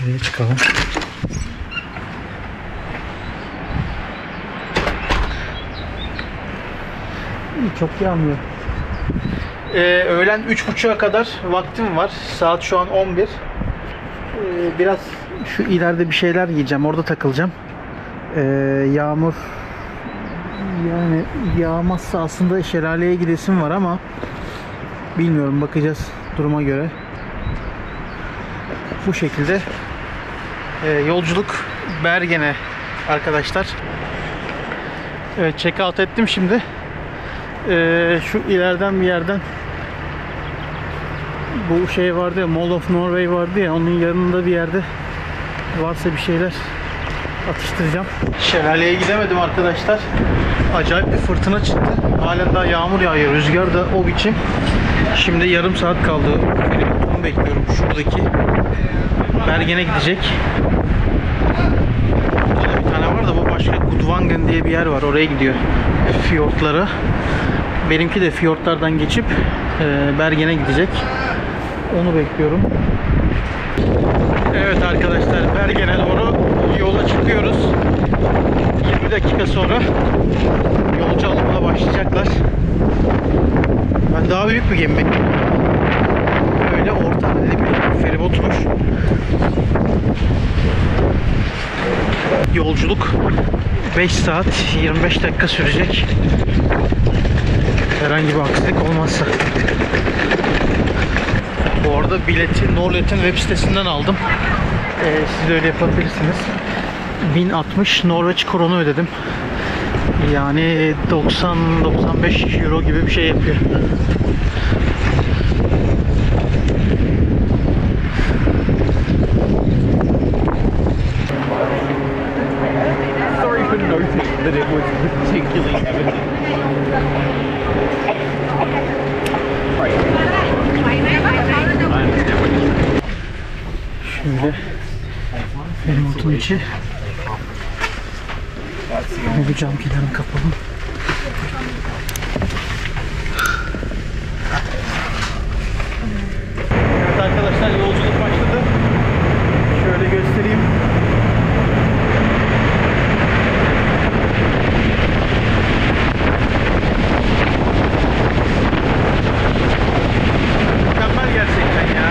Dışarıya çıkalım. Çok yağmıyor. Öğlen 3.30'a kadar vaktim var. Saat şu an 11. Biraz şu ileride bir şeyler yiyeceğim. Orada takılacağım. Yağmur yani yağmazsa aslında şelaleye gidesim var ama bilmiyorum, bakacağız duruma göre. Bu şekilde yolculuk Bergen'e arkadaşlar. Evet, check out ettim şimdi. Şu ileriden bir yerden bu şey vardı ya, Mall of Norway vardı ya, onun yanında bir yerde varsa bir şeyler atıştıracağım. Şelaleye gidemedim arkadaşlar. Acayip bir fırtına çıktı. Halen daha yağmur yağıyor. Rüzgar da o biçim. Şimdi yarım saat kaldı. Feribotunu bekliyorum. Şuradaki Bergen'e gidecek. Burada bir tane var da bu başka. Gudvangen diye bir yer var. Oraya gidiyor. Fiyortlara. Benimki de fiyortlardan geçip Bergen'e gidecek. Onu bekliyorum. Evet arkadaşlar, Bergen'e doğru yola çıkıyoruz. 20 dakika sonra yolcu alımına başlayacaklar. Ben daha büyük bir gemi bekliyorum. Öyle orta halde bir feribotmuş. Yolculuk 5 saat 25 dakika sürecek. Herhangi bir aksilik olmazsa. Bu arada bileti Norlet'in web sitesinden aldım. Siz de öyle yapabilirsiniz. 1060 Norveç kronu ödedim. Yani 90-95 euro gibi bir şey yapıyor. Sorry for noting that it was particularly evident. Şöyle feribotun içi. Bu cam kenarı kapalı. Evet arkadaşlar, yolculuk başladı. Şöyle göstereyim. Mükemmel gerçekten ya.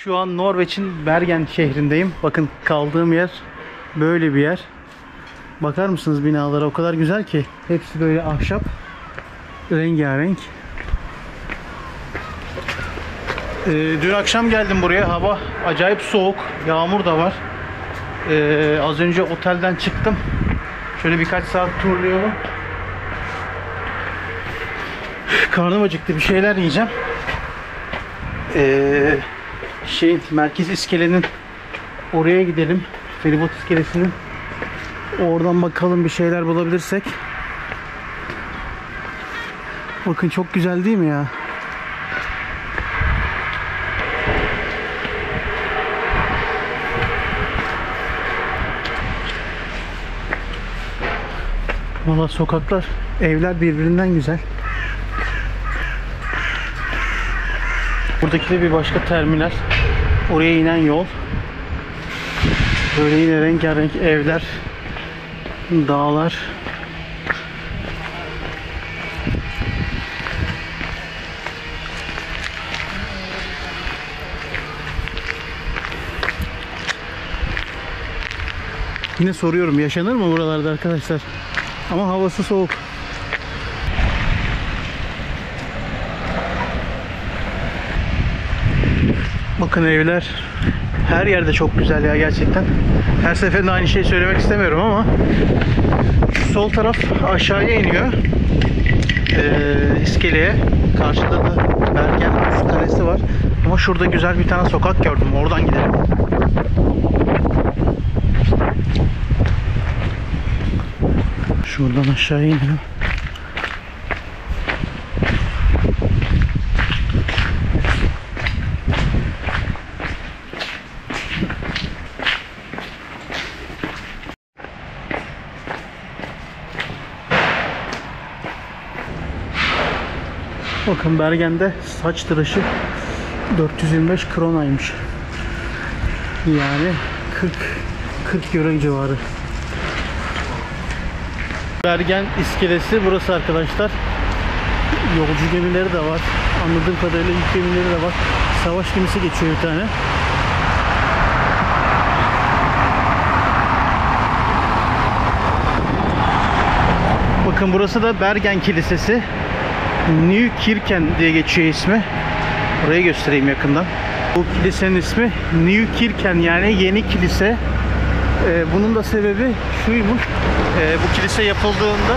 Şu an Norveç'in Bergen şehrindeyim. Bakın kaldığım yer böyle bir yer. Bakar mısınız binalara? O kadar güzel ki. Hepsi böyle ahşap. Rengarenk. Dün akşam geldim buraya. Hava acayip soğuk. Yağmur da var. Az önce otelden çıktım. Şöyle birkaç saat turluyorum. Karnım acıktı. Bir şeyler yiyeceğim. Merkez iskelenin oraya gidelim. Feribot iskelesinin. Oradan bakalım bir şeyler bulabilirsek. Bakın çok güzel değil mi ya? Valla sokaklar, evler birbirinden güzel. Buradaki de bir başka terminal. Oraya inen yol. Böyle yine rengarenk evler, dağlar. Yine soruyorum, yaşanır mı buralarda arkadaşlar? Ama havası soğuk. Bakın evler her yerde çok güzel ya gerçekten. Her seferinde aynı şeyi söylemek istemiyorum ama şu sol taraf aşağıya iniyor. İskeleye. Karşıda da Bergen Kalesi var. Ama şurada güzel bir tane sokak gördüm. Oradan gidelim. Şuradan aşağıya inelim. Bakın Bergen'de saç tıraşı 425 kronaymış. Yani 40 euro civarı. Bergen iskelesi burası arkadaşlar. Yolcu gemileri de var. Anladığım kadarıyla yük gemileri de var. Savaş gemisi geçiyor bir tane. Bakın burası da Bergen Kilisesi. Nykirken diye geçiyor ismi. Orayı göstereyim yakından. Bu kilisenin ismi Nykirken, yani yeni kilise. Bunun da sebebi şuymuş. Bu kilise yapıldığında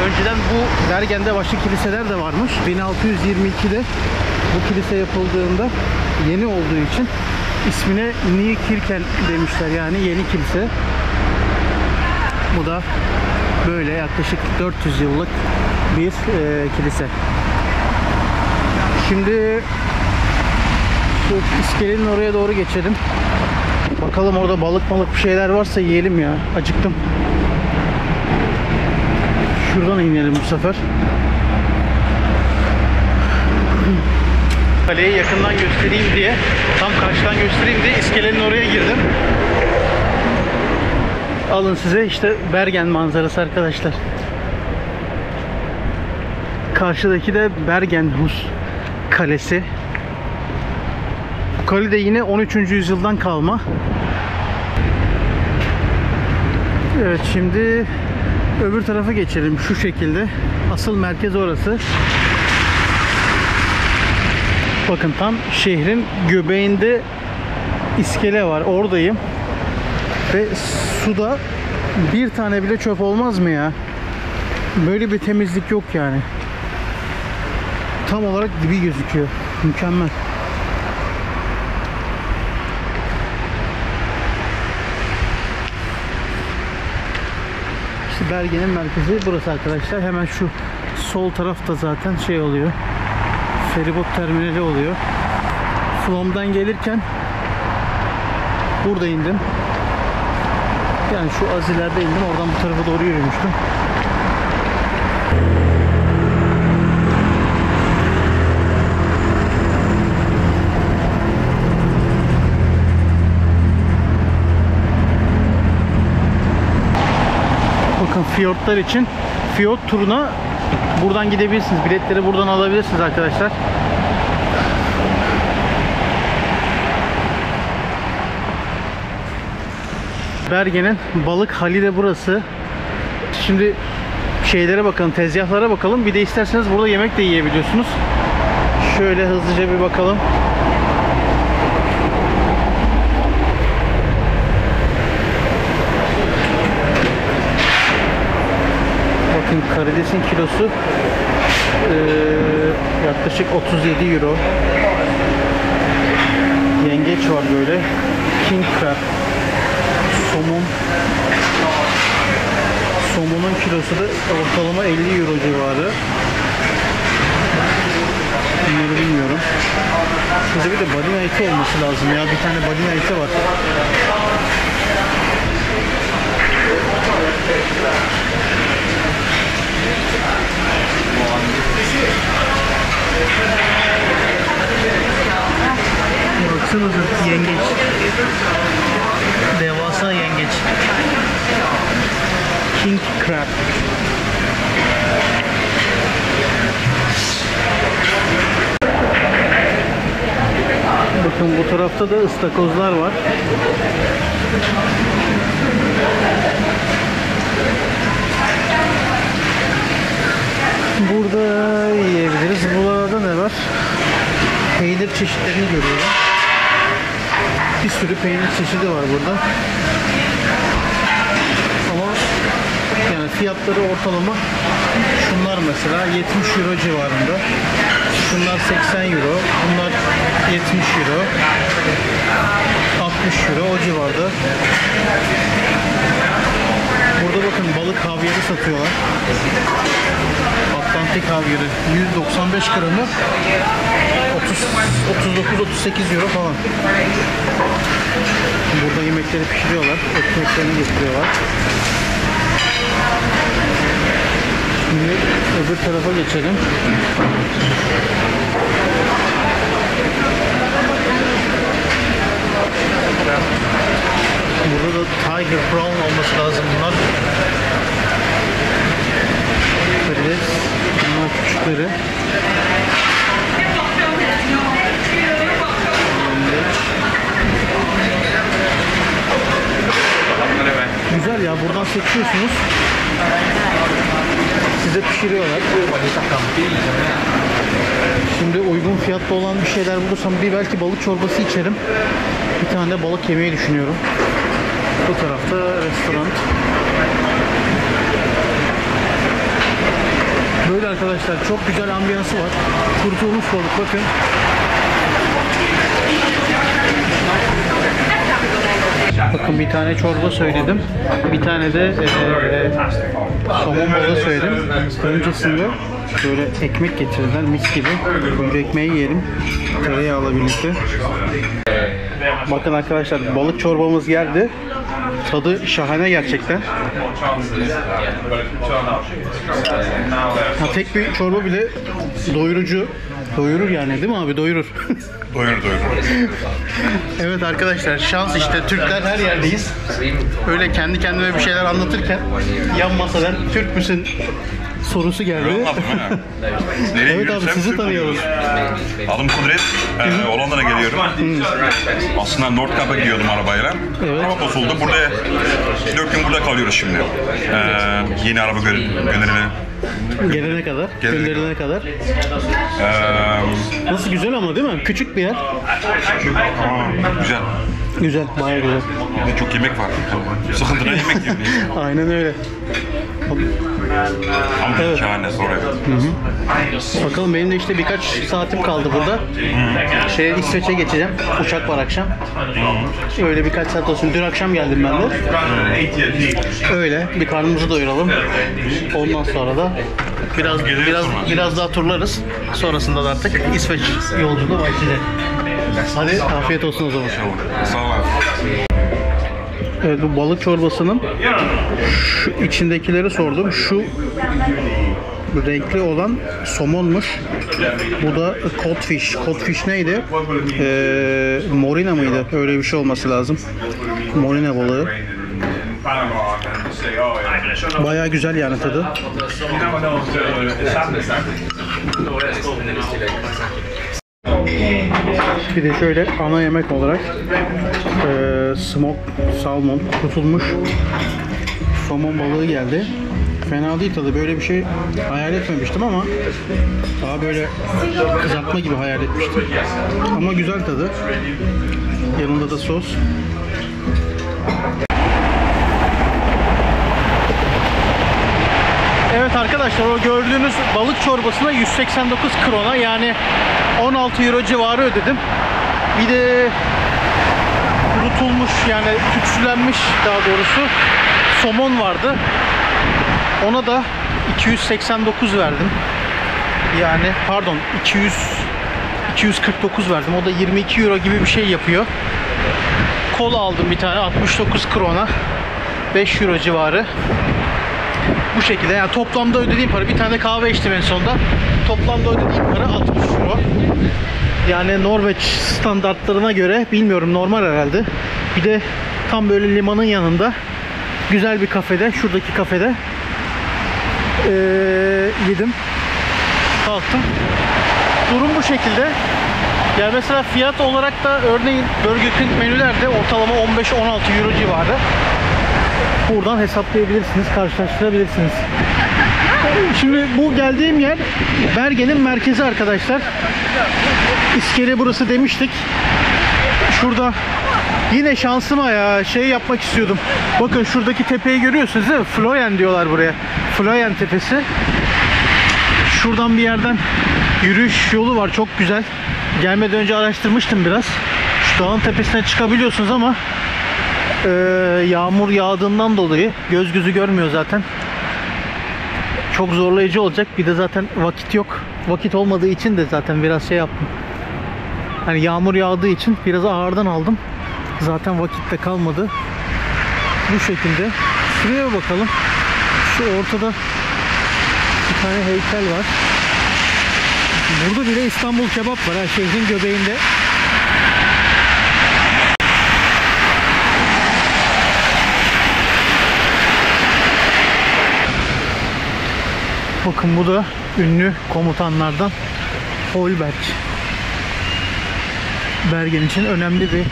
önceden bu Bergen'de başka kiliseler de varmış. 1622'de bu kilise yapıldığında yeni olduğu için ismine Nykirken demişler, yani yeni kilise. Bu da böyle yaklaşık 400 yıllık bir kilise. Şimdi şu iskelenin oraya doğru geçelim. Bakalım orada balık bir şeyler varsa yiyelim ya. Acıktım. Şuradan inelim bu sefer. Kaleyi yakından göstereyim diye, tam karşıdan göstereyim diye iskelenin oraya girdim. Alın size işte Bergen manzarası arkadaşlar. Karşıdaki de Bergenhus Kalesi. Bu kale de yine 13. yüzyıldan kalma. Evet, şimdi öbür tarafa geçelim şu şekilde. Asıl merkez orası. Bakın tam şehrin göbeğinde iskele var. Oradayım. Ve suda bir tane bile çöp olmaz mı ya? Böyle bir temizlik yok yani. Tam olarak dibi gözüküyor. Mükemmel. İşte Bergen'in merkezi burası arkadaşlar. Hemen şu sol tarafta zaten şey oluyor. Feribot terminali oluyor. Flåm'dan gelirken burada indim. Yani şu az ileride indim. Oradan bu tarafa doğru yürümüştüm. Bakın fiyortlar için fiyort turuna buradan gidebilirsiniz. Biletleri buradan alabilirsiniz arkadaşlar. Bergen'in balık hali de burası. Şimdi şeylere bakalım, tezgahlara bakalım. Bir de isterseniz burada yemek de yiyebiliyorsunuz. Şöyle hızlıca bir bakalım. Bakın karidesin kilosu yaklaşık 37 euro. Yengeç var böyle. King crab. Somon. Somonun kilosu da ortalama 50 euro civarı. Bunları bilmiyorum. Şurada bir de balina eti olması lazım ya. Bir tane balina eti var. Baksanıza yengeç. Devasa yengeç. King crab. Bakın bu tarafta da ıstakozlar var. Burada yiyebiliriz. Burada ne var? Peynir çeşitlerini görüyorum. Bir sürü peynir çeşidi var burada. Ama yani fiyatları ortalama şunlar mesela 70 euro civarında. Şunlar 80 euro. Bunlar 70 euro. 60 euro o civarda. Burada bakın balık havyarı satıyorlar. Atlantik havyarı 195 gramı 39-38 euro falan. Burada yemekleri pişiriyorlar. Ekmeklerini getiriyorlar. Şimdi öbür tarafa geçelim. Burada da Tiger Brown olması lazım bunlar. Karides. Bunlar küçükleri. Güzel ya, buradan seçiyorsunuz. Size pişiriyorlar. Şimdi uygun fiyatlı olan bir şeyler bulursam bir belki balık çorbası içerim. Bir tane de balık yemeyi düşünüyorum. Bu tarafta restoran. Böyle arkadaşlar, çok güzel ambiyansı var. Kurutulmuş balık bakın. Bakın bir tane çorba söyledim. Bir tane de somon balığı söyledim. Öncesinde böyle ekmek getirdiler mis gibi. Böyle ekmeği yiyelim. Tereyağla birlikte. Bakın arkadaşlar, balık çorbamız geldi. Tadı şahane gerçekten. Tek bir çorba bile doyurucu. Doyurur yani, değil mi abi? Doyurur. Doyur. Evet arkadaşlar, şans işte. Türkler her yerdeyiz. Öyle kendi kendime bir şeyler anlatırken yan masadan Türk müsün sorusu geldi. Evet abi, sizi tanıyalım. Adım Kudret. Hollanda'ya geliyorum. Aslında Noordkamp'a gidiyordum arabayla. Evet. Araba bozuldu. Burada 4 gün burada kalıyoruz şimdi. Yeni araba Gelene kadar, gönderilene kadar. Nasıl, güzel ama değil mi? Küçük bir yer. Güzel. Güzel, bayağı güzel. Çok yemek var. Sıkıntıda yemek yiyor. Aynen öyle. Ama evet. Şahane sonra. Bakalım, benim de işte birkaç saatim kaldı burada. İsveç'e geçeceğim. Uçak var akşam. Öyle birkaç saat olsun. Dün akşam geldim ben de. Öyle bir karnımızı doyuralım. Ondan sonra da biraz daha turlarız. Sonrasında da artık İsveç yolculuğu başlayacak. Hadi afiyet olsun o zaman. Sağ ol. Evet, bu balık çorbasının şu içindekileri sordum. Şu renkli olan somonmuş. Bu da codfish. Codfish neydi? Morina mıydı? Öyle bir şey olması lazım. Morina balığı. Bayağı güzel yani tadı. Bir de şöyle ana yemek olarak smoked salmon, kurutulmuş somon balığı geldi. Fena değil tadı. Böyle bir şey hayal etmemiştim ama daha böyle kızartma gibi hayal etmiştim. Ama güzel tadı. Yanında da sos. Evet arkadaşlar, o gördüğünüz balık çorbasına 189 krona, yani 16 euro civarı ödedim. Bir de kurutulmuş, yani tütsülenmiş daha doğrusu somon vardı. Ona da 289 verdim. Yani pardon 249 verdim. O da 22 euro gibi bir şey yapıyor. Kola aldım bir tane 69 krona. 5 euro civarı. Bu şekilde, yani toplamda ödediğim para, bir tane kahve içtim en sonunda. Toplamda ödediğim para 60 euro. Yani Norveç standartlarına göre bilmiyorum, normal herhalde. Bir de tam böyle limanın yanında güzel bir kafede, şuradaki kafede yedim. Kalktım. Durum bu şekilde. Yani mesela fiyat olarak da örneğin Burger King menülerde ortalama 15-16 euro civarı. Buradan hesaplayabilirsiniz, karşılaştırabilirsiniz. Şimdi bu geldiğim yer Bergen'in merkezi arkadaşlar. İskele burası demiştik. Şurada yine şansıma ya şey yapmak istiyordum. Bakın şuradaki tepeyi görüyorsunuz değil mi? Floyen diyorlar buraya. Floyen tepesi. Şuradan bir yerden yürüyüş yolu var, çok güzel. Gelmeden önce araştırmıştım biraz. Şu dağın tepesine çıkabiliyorsunuz ama yağmur yağdığından dolayı göz gözü görmüyor zaten. Çok zorlayıcı olacak. Bir de zaten vakit yok. Vakit olmadığı için de zaten biraz şey yaptım. Hani yağmur yağdığı için biraz ağırdan aldım. Zaten vakitte kalmadı. Bu şekilde. Şuraya bakalım. Şu ortada bir tane heykel var. Burada bile İstanbul kebap var ha, şehrin göbeğinde. Bakın bu da ünlü komutanlardan Holberg. Bergen için önemli bir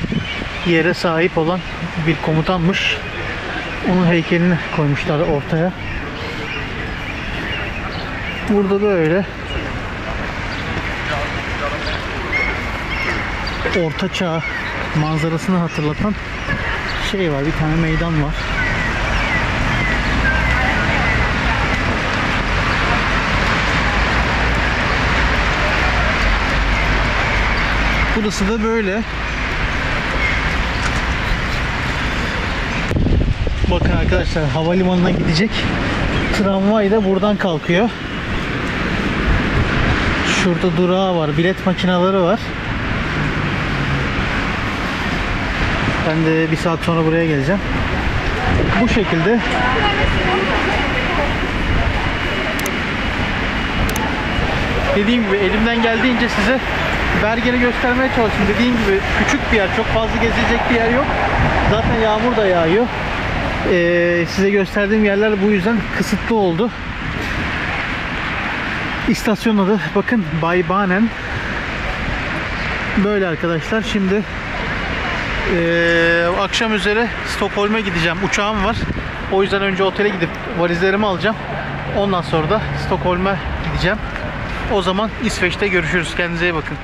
yere sahip olan bir komutanmış. Onun heykelini koymuşlar ortaya. Burada da öyle Orta Çağ manzarasını hatırlatan şey var. Bir tane meydan var. Burası da böyle. Bakın arkadaşlar, havalimanına gidecek tramvay da buradan kalkıyor. Şurada durağı var. Bilet makineleri var. Ben de bir saat sonra buraya geleceğim. Bu şekilde. Dediğim gibi elimden geldiğince size Bergen'i göstermeye çalıştım. Dediğim gibi küçük bir yer. Çok fazla gezilecek bir yer yok. Zaten yağmur da yağıyor. Size gösterdiğim yerler bu yüzden kısıtlı oldu. İstasyon adı bakın Baybanen. Böyle arkadaşlar. Şimdi akşam üzere Stockholm'a gideceğim. Uçağım var. O yüzden önce otele gidip valizlerimi alacağım. Ondan sonra da Stockholm'a gideceğim. O zaman İsveç'te görüşürüz. Kendinize iyi bakın.